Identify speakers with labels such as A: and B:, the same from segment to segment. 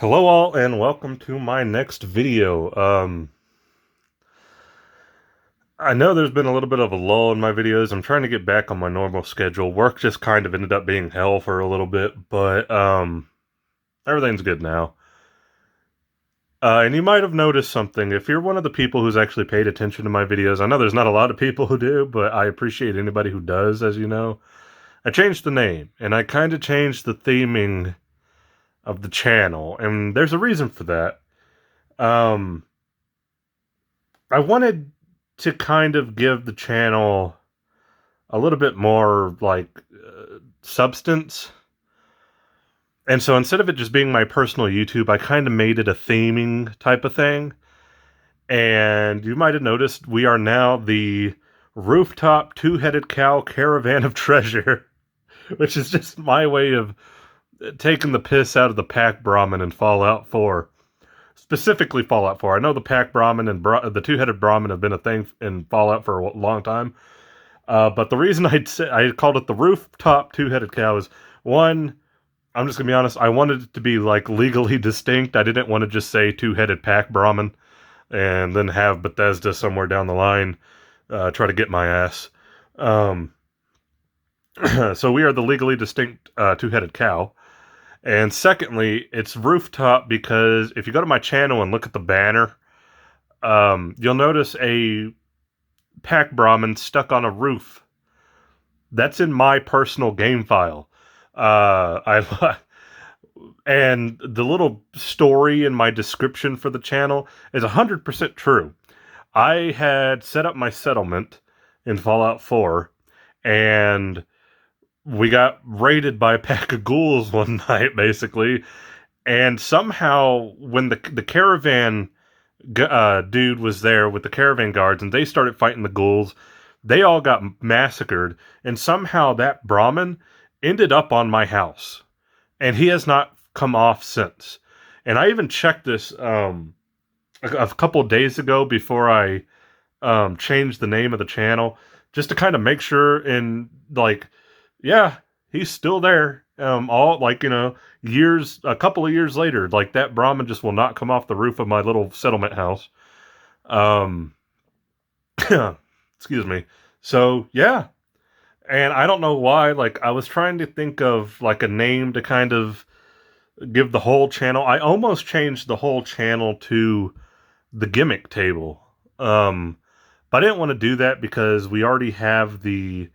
A: Hello all and welcome to my next video. I know there's been a little bit of a lull in my videos. I'm trying to get back on my normal schedule. Work just kind of ended up being hell for a little bit, but everything's good now. And you might have noticed something. If you're one of the people who's actually paid attention to my videos, I know there's not a lot of people who do, but I appreciate anybody who does, as you know. I changed the name, and I kind of changed the theming of the channel, and there's a reason for that. Um, I wanted to kind of give the channel a little bit more substance. And so instead of it just being my personal YouTube, I kind of made it a theming type of thing. And you might have noticed we are now the Rooftop Two-Headed Cow Caravan of Treasure, which is just my way of taking the piss out of the Pack Brahmin in Fallout 4. Specifically Fallout 4. I know the Pack Brahmin and the Two-Headed Brahmin have been a thing in Fallout for a long time. But the reason I called it the Rooftop Two-Headed Cow is, one, I'm just going to be honest, I wanted it to be legally distinct. I didn't want to just say Two-Headed Pack Brahmin and then have Bethesda somewhere down the line try to get my ass. So we are the legally distinct Two-Headed Cow. And secondly, it's rooftop because if you go to my channel and look at the banner, you'll notice a Pack Brahmin stuck on a roof. That's in my personal game file. And the little story in my description for the channel is 100% true. I had set up my settlement in Fallout 4, and we got raided by a pack of ghouls one night, basically. And somehow, when the caravan dude was there with the caravan guards, and they started fighting the ghouls, they all got massacred. And somehow that Brahmin ended up on my house. And he has not come off since. And I even checked this a couple of days ago before I changed the name of the channel, just to kind of make sure, and yeah, he's still there. A couple of years later, that Brahmin just will not come off the roof of my little settlement house. Excuse me. So yeah, and I don't know why. I was trying to think of a name to kind of give the whole channel. I almost changed the whole channel to the Gimmick Table. But I didn't want to do that because we already have the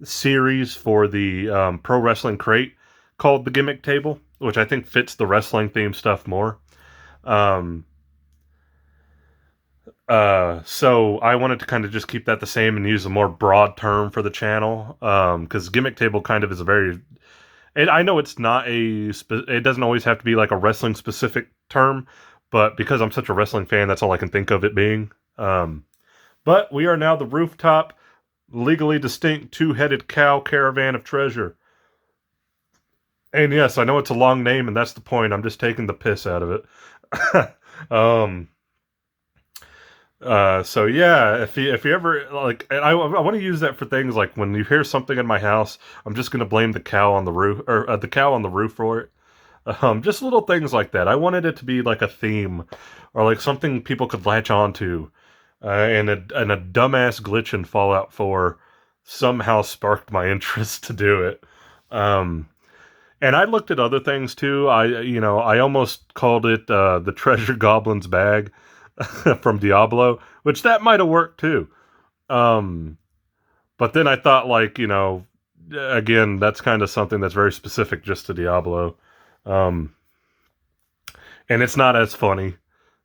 A: series for the Pro Wrestling Crate called the Gimmick Table, which I think fits the wrestling theme stuff more. So I wanted to kind of just keep that the same and use a more broad term for the channel, because Gimmick Table kind of is a very... I know it's not it doesn't always have to be a wrestling specific term, but because I'm such a wrestling fan, that's all I can think of it being. But we are now the Rooftop legally distinct Two-Headed Cow Caravan of Treasure. And yes, I know it's a long name, and that's the point. I'm just taking the piss out of it. So yeah, if you ever and I want to use that for things like when you hear something in my house, I'm just gonna blame the cow on the roof, or the cow on the roof for it. Just little things like that. I wanted it to be a theme, or something people could latch on to. And a dumbass glitch in Fallout 4 somehow sparked my interest to do it. And I looked at other things too. I almost called it the Treasure Goblin's Bag from Diablo, which that might have worked too. But then I thought, again, that's kind of something that's very specific just to Diablo. And it's not as funny,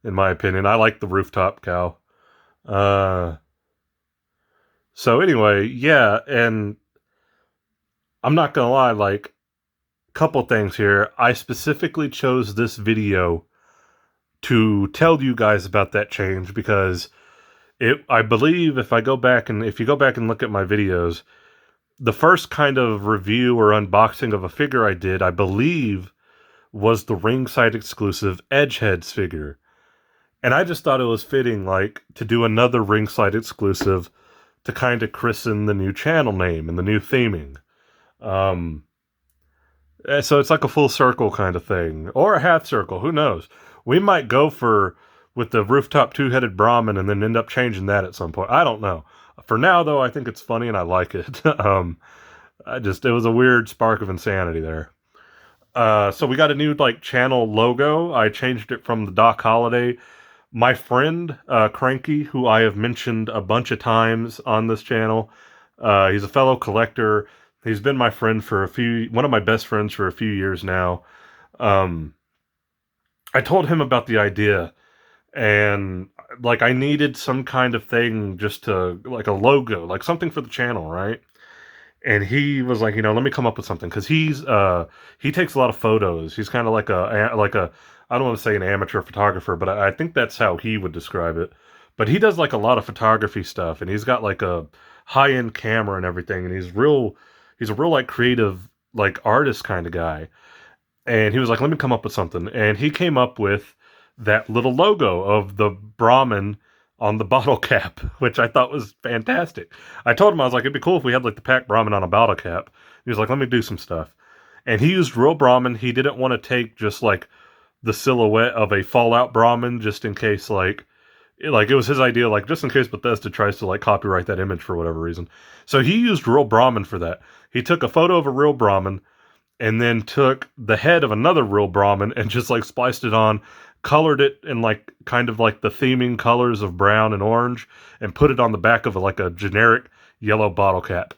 A: in my opinion. I like the Rooftop Cow. So anyway, yeah, and I'm not gonna lie, couple things here. I specifically chose this video to tell you guys about that change because I believe if you go back and look at my videos, the first kind of review or unboxing of a figure I did, I believe, was the Ringside exclusive Edgeheads figure. And I just thought it was fitting, to do another Ringside exclusive to kind of christen the new channel name and the new theming. So it's like a full circle kind of thing, or a half circle. Who knows? We might go for with the rooftop two-headed Brahmin and then end up changing that at some point. I don't know. For now, though, I think it's funny and I like it. It was a weird spark of insanity there. So we got a new like channel logo. I changed it from the Doc Holiday. My friend Cranky, who I have mentioned a bunch of times on this channel, he's a fellow collector. He's been my friend for one of my best friends for a few years now. Um, I told him about the idea, and like I needed some kind of thing just to like a logo, like something for the channel, right? And he was like, let me come up with something because he takes a lot of photos. He's kind of like a I don't want to say an amateur photographer, but I think that's how he would describe it. But he does like a lot of photography stuff, and he's got like a high end camera and everything, and he's a real like creative like artist kind of guy. And he was like, let me come up with something, and he came up with that little logo of the Brahmin on the bottle cap, which I thought was fantastic. I told him, I was like, it'd be cool if we had like the packed Brahmin on a bottle cap. He was like, let me do some stuff. And he used real Brahmin. He didn't want to take just like the silhouette of a Fallout Brahmin just in case like it was his idea, like just in case Bethesda tries to like copyright that image for whatever reason. So he used real Brahmin for that. He took a photo of a real Brahmin and then took the head of another real Brahmin and just like spliced it on, colored it in like kind of like the theming colors of brown and orange, and put it on the back of like a generic yellow bottle cap.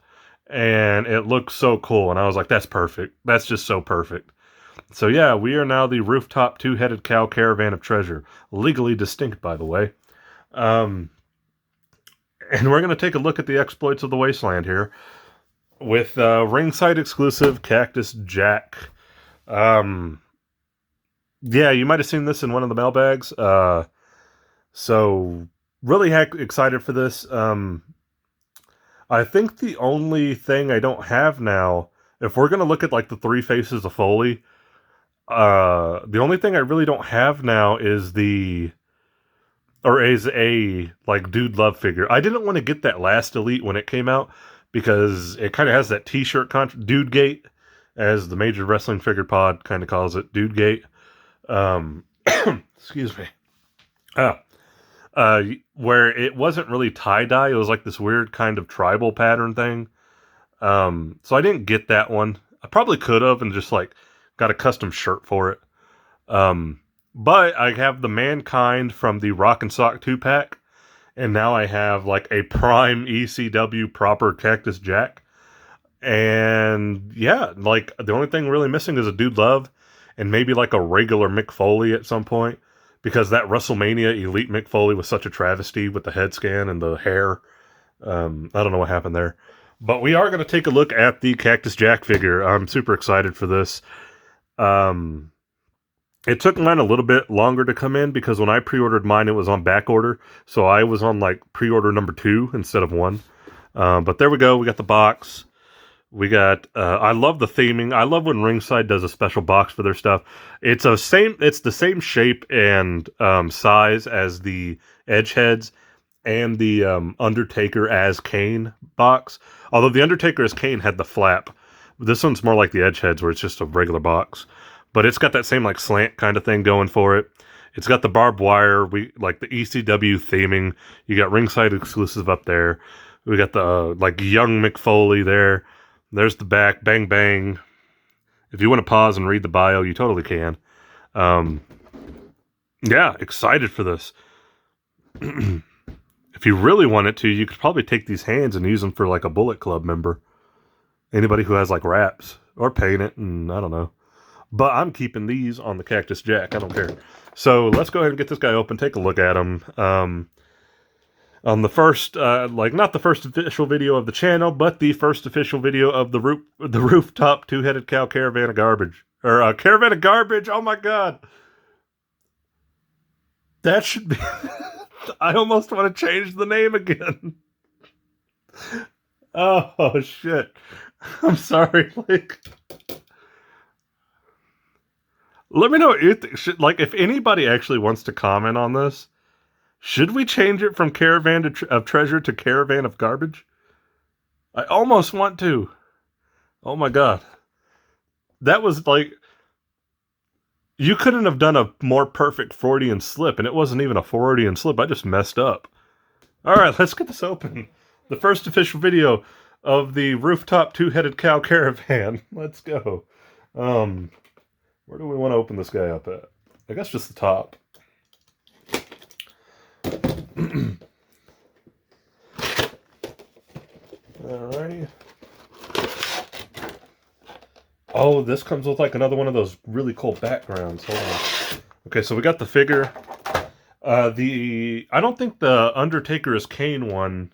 A: And it looked so cool. And I was like, that's perfect. That's just so perfect. So yeah, we are now the rooftop two-headed cow caravan of treasure. Legally distinct, by the way. Um, and we're going to take a look at the exploits of the wasteland here with ringside exclusive Cactus Jack. Yeah, you might have seen this in one of the mailbags. So really excited for this. I think the only thing I don't have now, if we're gonna look at like the three faces of Foley, the only thing I really don't have now is a like Dude Love figure. I didn't want to get that last Elite when it came out because it kind of has that T-shirt Dude Gate, as the Major Wrestling Figure Pod kind of calls it, Dude Gate. Excuse me. Where it wasn't really tie-dye, it was like this weird kind of tribal pattern thing. So I didn't get that one. I probably could have and just like got a custom shirt for it. But I have the Mankind from the Rock and Sock 2-pack, and now I have like a prime ECW proper Cactus Jack. And yeah, like the only thing really missing is a Dude Love and maybe like a regular Mick Foley at some point, because that WrestleMania Elite Mick Foley was such a travesty with the head scan and the hair. I don't know what happened there. But we are going to take a look at the Cactus Jack figure. I'm super excited for this. It took mine a little bit longer to come in because when I pre-ordered mine, it was on back order. So I was on like pre-order number 2 instead of 1. But there we go. We got the box. We got, I love the theming. I love when Ringside does a special box for their stuff. It's the same shape and size as the Edge heads and the Undertaker as Kane box. Although the Undertaker as Kane had the flap. This one's more like the Edge heads where it's just a regular box. But it's got that same like slant kind of thing going for it. It's got the barbed wire. We like the ECW theming. You got Ringside exclusive up there. We got the like young Mick Foley there. There's the back, bang, bang. If you want to pause and read the bio, you totally can. Yeah, excited for this. If you really wanted to, you could probably take these hands and use them for like a Bullet Club member. Anybody who has like wraps or paint it, and I don't know. But I'm keeping these on the Cactus Jack. I don't care. So let's go ahead and get this guy open, take a look at him. On the first, not the first official video of the channel, but the first official video of the rooftop two-headed cow caravan of garbage. Or caravan of garbage, oh my god. That should be... I almost want to change the name again. Oh, shit. I'm sorry, like... Let me know if anybody actually wants to comment on this. Should we change it from Caravan of Treasure to Caravan of Garbage? I almost want to. Oh my god. That was like, you couldn't have done a more perfect Freudian slip, and it wasn't even a Freudian slip. I just messed up. All right, let's get this open. The first official video of the rooftop two-headed cow caravan. Let's go. Where do we want to open this guy up at? I guess just the top. Alrighty. Oh, this comes with like another one of those really cool backgrounds. Hold on. Okay, so we got the figure. I don't think the Undertaker is Kane one,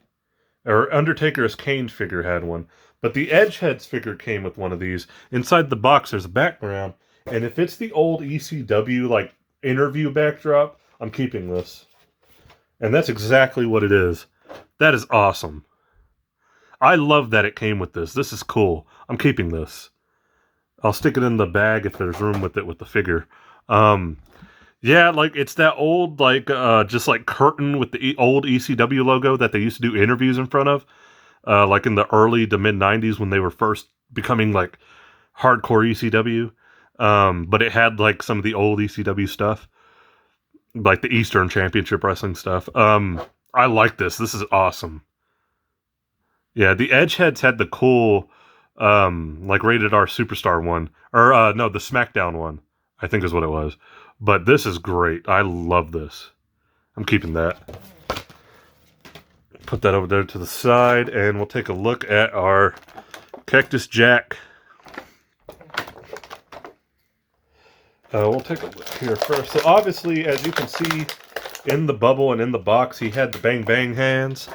A: or Undertaker is Kane figure had one, but the Edgeheads figure came with one of these. Inside the box, there's a background, and if it's the old ECW like interview backdrop, I'm keeping this. And that's exactly what it is. That is awesome. I love that it came with this. This is cool. I'm keeping this. I'll stick it in the bag if there's room with it with the figure. Yeah, like it's that old like just like curtain with the old ECW logo that they used to do interviews in front of, like in the early to mid '90s when they were first becoming like hardcore ECW. But it had like some of the old ECW stuff, like the Eastern Championship Wrestling stuff. I like this. This is awesome. Yeah, the Edgeheads had the cool, like rated R Superstar one, or no, the SmackDown one, I think is what it was. But this is great. I love this. I'm keeping that. Put that over there to the side, and we'll take a look at our Cactus Jack. We'll take a look here first. So obviously, as you can see in the bubble and in the box, he had the Bang Bang hands.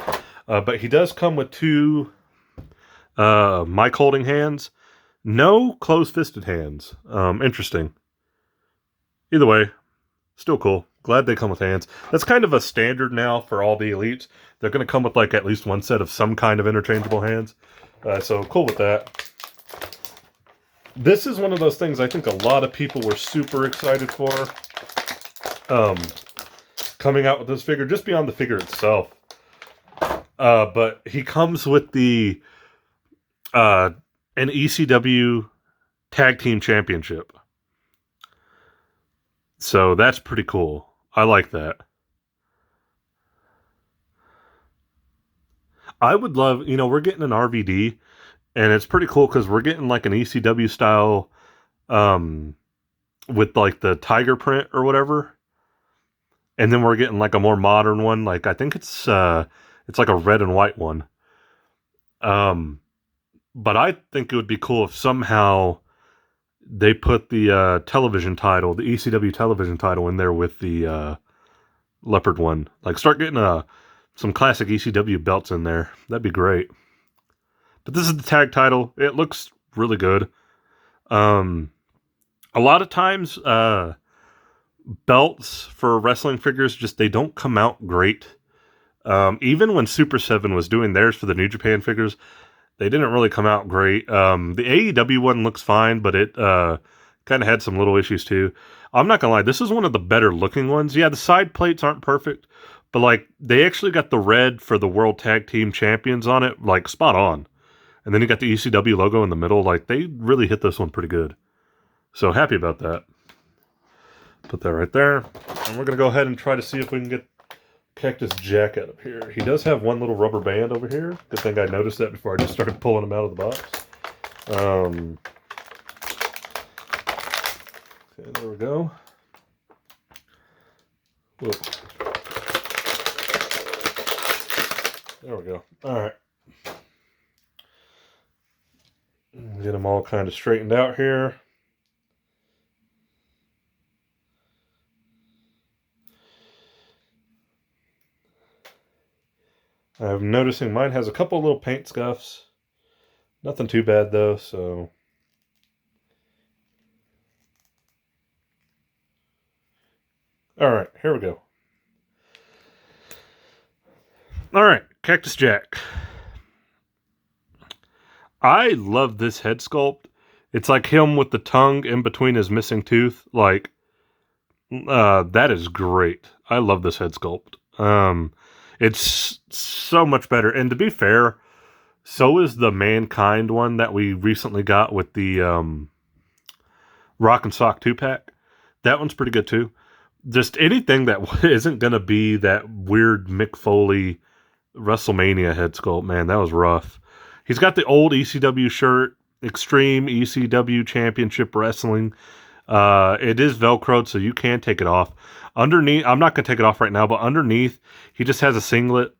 A: But he does come with two mic holding hands. No closed-fisted hands. Interesting. Either way, still cool. Glad they come with hands. That's kind of a standard now for all the elites. They're going to come with like at least one set of some kind of interchangeable hands. So cool with that. This is one of those things I think a lot of people were super excited for. Coming out with this figure, just beyond the figure itself. But he comes with the an ECW Tag Team Championship. So that's pretty cool. I like that. I would love, we're getting an RVD, and it's pretty cool because we're getting like an ECW style with like the tiger print or whatever. And then we're getting like a more modern one. Like I think it's like a red and white one. But I think it would be cool if somehow they put the television title, the ECW television title in there with the leopard one. Like start getting some classic ECW belts in there. That'd be great. But this is the tag title. It looks really good. A lot of times belts for wrestling figures they don't come out great. Even when Super 7 was doing theirs for the New Japan figures, they didn't really come out great. The AEW one looks fine, but it kind of had some little issues too. I'm not gonna lie, this is one of the better looking ones. Yeah, the side plates aren't perfect, but like they actually got the red for the World Tag Team Champions on it, like spot on. And then you got the ECW logo in the middle. Like they really hit this one pretty good. So happy about that. Put that right there. And we're gonna go ahead and try to see if we can get Cactus Jack out of here. He does have one little rubber band over here. Good thing I noticed that before I just started pulling him out of the box. Okay, there we go. Whoa. There we go. All right. Get them all kind of straightened out here. I'm noticing mine has a couple little paint scuffs. Nothing too bad though, so. Alright, here we go. Alright, Cactus Jack. I love this head sculpt. It's like him with the tongue in between his missing tooth. Like, that is great. I love this head sculpt. It's so much better. And to be fair, so is the Mankind one that we recently got with the Rock and Sock 2-pack. That one's pretty good too. Just anything that isn't going to be that weird Mick Foley WrestleMania head sculpt, man, that was rough. He's got the old ECW shirt, Extreme ECW Championship Wrestling. It is Velcroed, so you can take it off. Underneath, I'm not going to take it off right now, but underneath, he just has a singlet.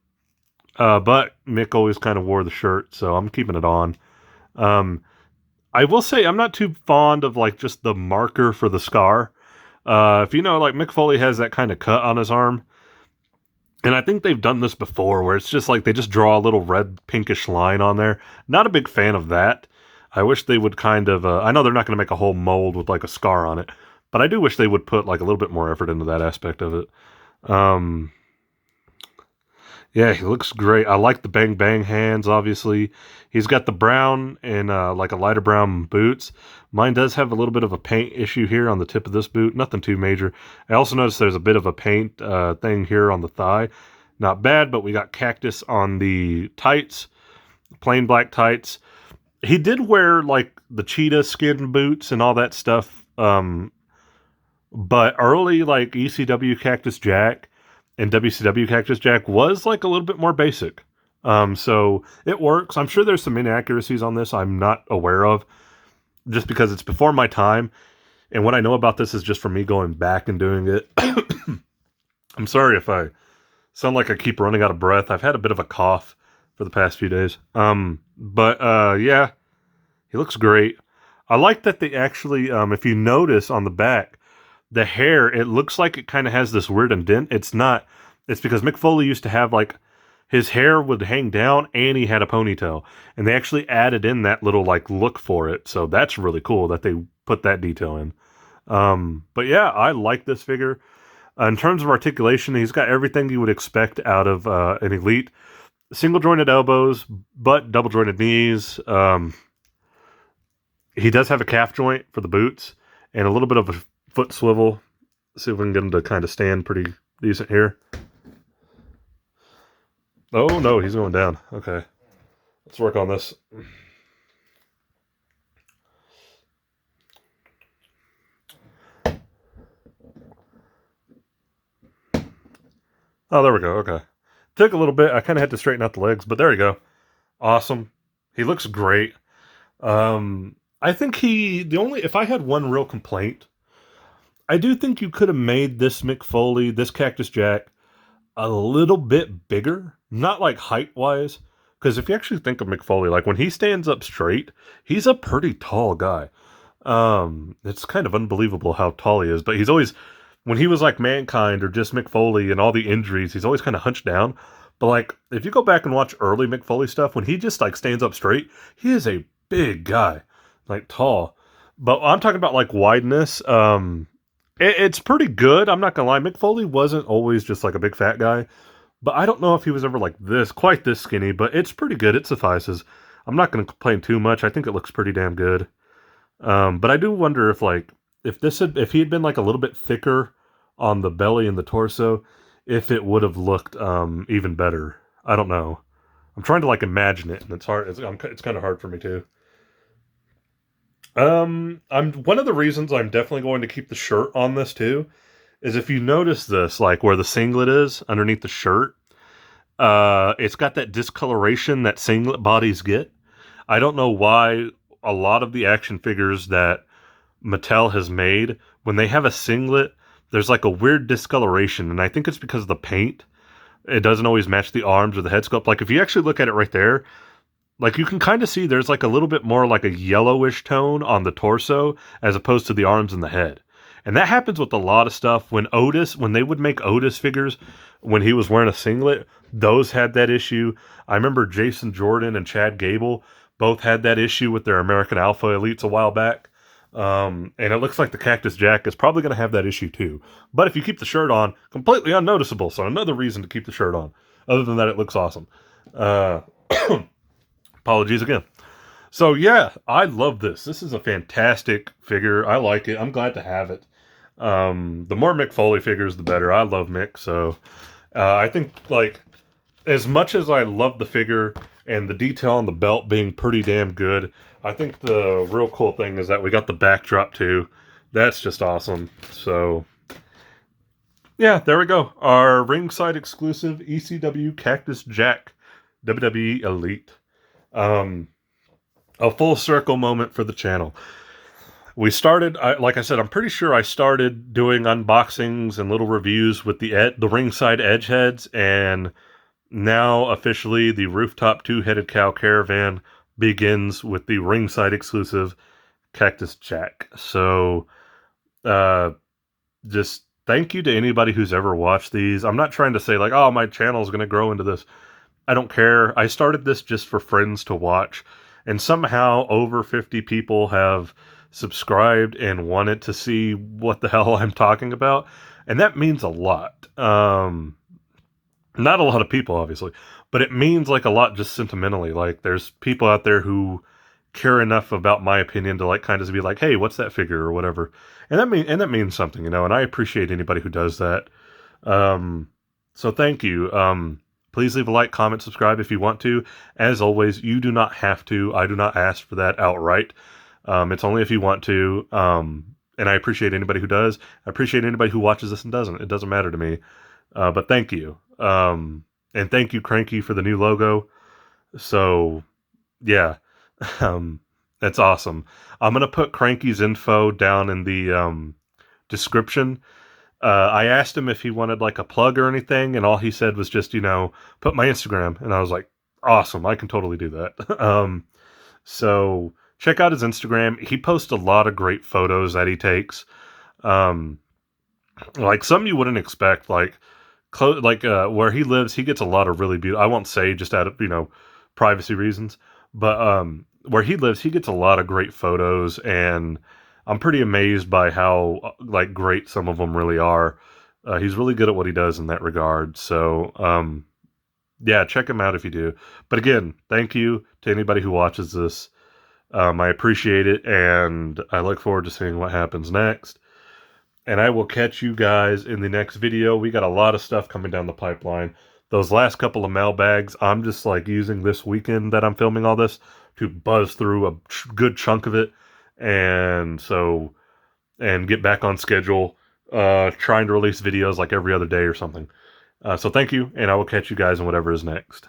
A: But Mick always kind of wore the shirt, so I'm keeping it on. I will say I'm not too fond of like just the marker for the scar. If you know, like Mick Foley has that kind of cut on his arm. And I think they've done this before where it's just like they just draw a little red pinkish line on there. Not a big fan of that. I wish they would kind of, I know they're not going to make a whole mold with like a scar on it, but I do wish they would put like a little bit more effort into that aspect of it. Yeah, he looks great. I like the bang bang hands, obviously. He's got the brown and like a lighter brown boots. Mine does have a little bit of a paint issue here on the tip of this boot. Nothing too major. I also noticed there's a bit of a paint thing here on the thigh. Not bad, but we got Cactus on the tights. Plain black tights. He did wear like the cheetah skin boots and all that stuff. But early like ECW Cactus Jack and WCW Cactus Jack was like a little bit more basic. So it works. I'm sure there's some inaccuracies on this I'm not aware of just because it's before my time. And what I know about this is just from me going back and doing it. I'm sorry if I sound like I keep running out of breath. I've had a bit of a cough for the past few days. Yeah, he looks great. I like that they actually, if you notice on the back, the hair, it looks like it kind of has this weird indent. It's not. It's because Mick Foley used to have like his hair would hang down and he had a ponytail. And they actually added in that little like look for it. So that's really cool that they put that detail in. But yeah, I like this figure. In terms of articulation, he's got everything you would expect out of an elite. Single jointed elbows, but double jointed knees. He does have a calf joint for the boots and a little bit of a foot swivel. See if we can get him to kind of stand pretty decent here. Oh no, he's going down. Okay. Let's work on this. Oh, there we go. Okay. Took a little bit. I kind of had to straighten out the legs, but there you go. Awesome. He looks great. I think if I had one real complaint, I do think you could have made this Mick Foley, this Cactus Jack, a little bit bigger. Not like height-wise, because if you actually think of Mick Foley, like when he stands up straight, he's a pretty tall guy. It's kind of unbelievable how tall he is, but he's always, when he was like Mankind or just Mick Foley and all the injuries, he's always kind of hunched down. But like, if you go back and watch early Mick Foley stuff, when he just like stands up straight, he is a big guy, like tall. But I'm talking about like wideness. It's pretty good. I'm not gonna lie. Mick Foley wasn't always just like a big fat guy, but I don't know if he was ever like this, quite this skinny. But it's pretty good. It suffices. I'm not gonna complain too much. I think it looks pretty damn good. But I do wonder if he had been like a little bit thicker on the belly and the torso, if it would have looked even better. I don't know. I'm trying to like imagine it, and it's hard. It's kind of hard for me too. I'm one of the reasons I'm definitely going to keep the shirt on this too is if you notice this, like where the singlet is underneath the shirt, it's got that discoloration that singlet bodies get. I don't know why a lot of the action figures that Mattel has made, when they have a singlet, there's like a weird discoloration, and I think it's because of the paint. It doesn't always match the arms or the head sculpt. Like if you actually look at it right there, like you can kind of see there's like a little bit more like a yellowish tone on the torso as opposed to the arms and the head. And that happens with a lot of stuff. When they would make Otis figures, when he was wearing a singlet, those had that issue. I remember Jason Jordan and Chad Gable both had that issue with their American Alpha Elites a while back. And it looks like the Cactus Jack is probably going to have that issue too. But if you keep the shirt on, completely unnoticeable. So another reason to keep the shirt on. Other than that, it looks awesome. Apologies again. So yeah, I love this. This is a fantastic figure. I like it. I'm glad to have it. The more Mick Foley figures, the better. I love Mick. So I think like as much as I love the figure and the detail on the belt being pretty damn good, I think the real cool thing is that we got the backdrop too. That's just awesome. So, yeah, there we go. Our ringside exclusive ECW Cactus Jack WWE Elite. Um, a full circle moment for the channel. We started, like I said, I'm pretty sure I started doing unboxings and little reviews with the ringside edge heads, and now officially the rooftop two-headed cow caravan begins with the ringside exclusive Cactus Jack. So, uh, just thank you to anybody who's ever watched these. I'm not trying to say like, oh, my channel is going to grow into this. I don't care. I started this just for friends to watch, and somehow over 50 people have subscribed and wanted to see what the hell I'm talking about, and that means a lot. Not a lot of people, obviously, but it means like a lot just sentimentally. Like, there's people out there who care enough about my opinion to like kind of be like, hey, what's that figure or whatever, and that means something, and I appreciate anybody who does that. So thank you. Please leave a like, comment, subscribe if you want to. As always, you do not have to. I do not ask for that outright. It's only if you want to. And I appreciate anybody who does. I appreciate anybody who watches this and doesn't. It doesn't matter to me. But thank you. And thank you, Cranky, for the new logo. So, yeah. That's awesome. I'm going to put Cranky's info down in the description. I asked him if he wanted like a plug or anything, and all he said was just, put my Instagram. And I was like, awesome, I can totally do that. So check out his Instagram. He posts a lot of great photos that he takes. Like some you wouldn't expect, like where he lives, he gets a lot of really beautiful, I won't say just out of, privacy reasons, but where he lives, he gets a lot of great photos, and I'm pretty amazed by how like great some of them really are. He's really good at what he does in that regard. So, yeah, check him out if you do. But again, thank you to anybody who watches this. I appreciate it, and I look forward to seeing what happens next. And I will catch you guys in the next video. We got a lot of stuff coming down the pipeline. Those last couple of mailbags, I'm just like using this weekend that I'm filming all this to buzz through a good chunk of it. And get back on schedule, trying to release videos like every other day or something. So thank you, and I will catch you guys in whatever is next.